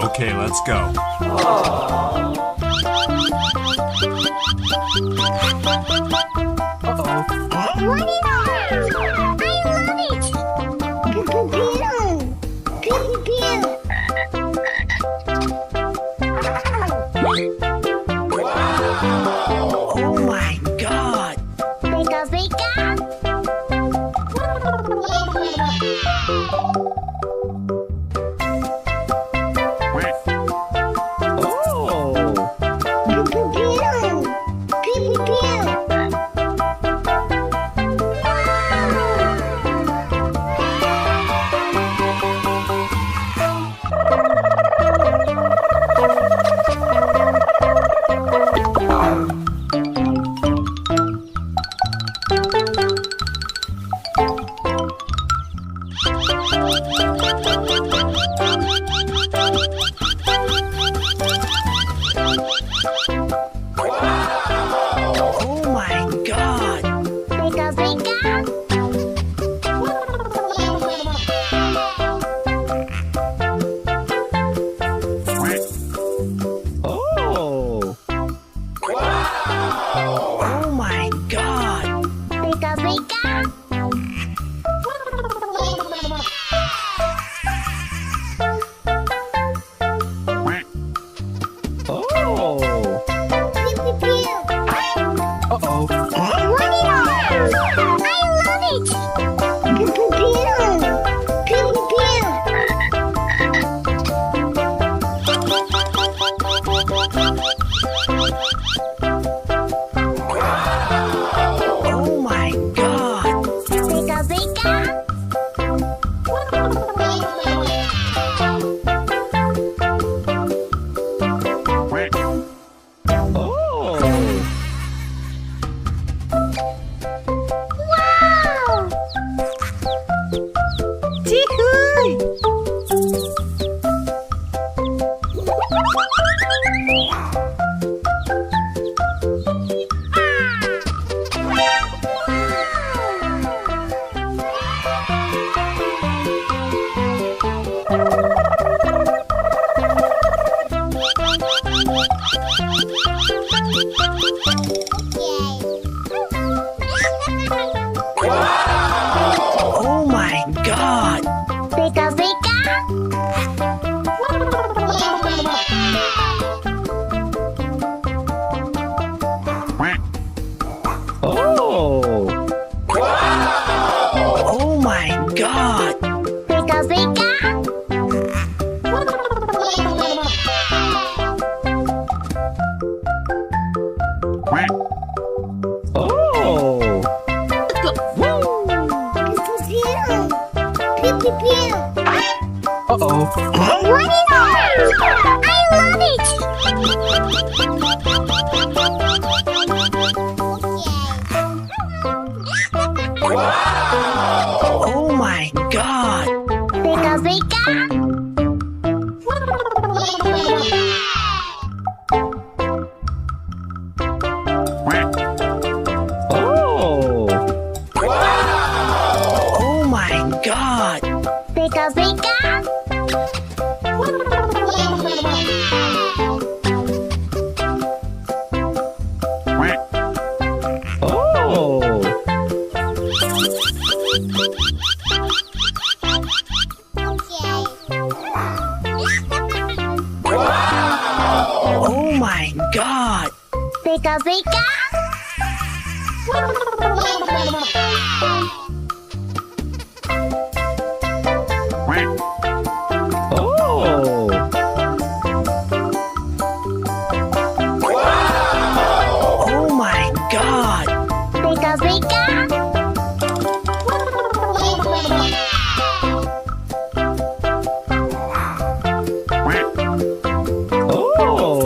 Okay, let's go. What is that? I love it! Pew, pew, pew. Oh my God! Pika, pika. Oh! Pew, pew, pew. Pew, pew, pew. Oh my God! Pika, pika. Oh! Oh my God! Pika, pika. Oh! Pew, pew, pew. Uh-oh! What is that? I love it! Pew, pew, pew. Pew, pew, pew. Oh my God! Pika, pika. Oh! Wow! Tihoy! Oh my God! Pika, pika. Oh! Oh my God! Pika, pika. Oh! Pew, pew, pew. Uh-oh! What is that? I love it! Oh my God! Pika, pika. Oh! Oh my God! Pika, pika. Oh! Oh my God! Pika, pika. Oh! Oh my God! Pika, pika. Oh!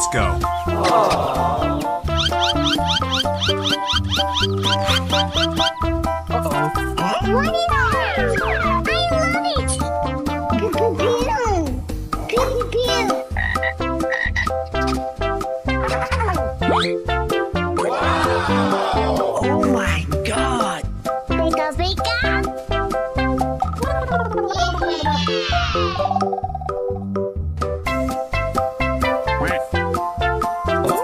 let's go. What is that? I love it! Pew, pew, pew. Oh my god. Pika, pika. Oh.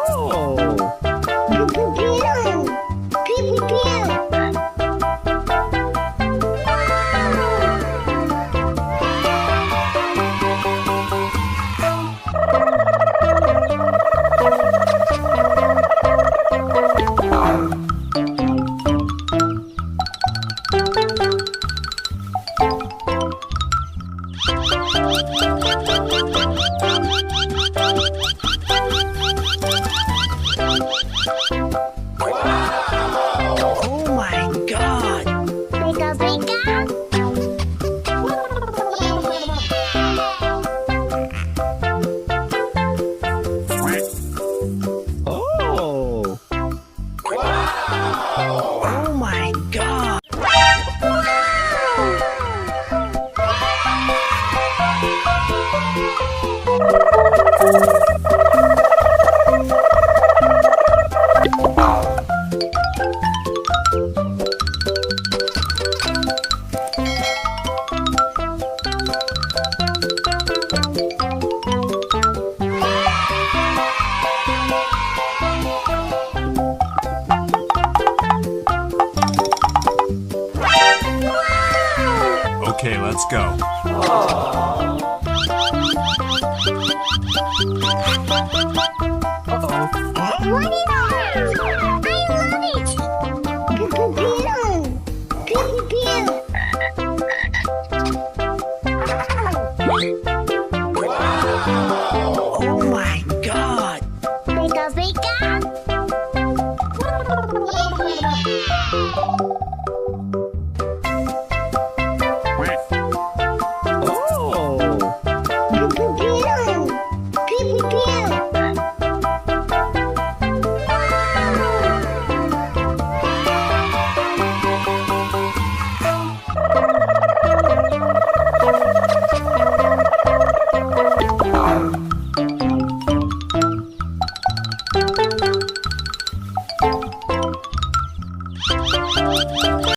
Pew, pew, pew. Oh my god. Pika, pika. Oh. Oh my god. Okay, let's go. What is that? I love it! Pew, pew, pew. Oh my god. Pika, pika.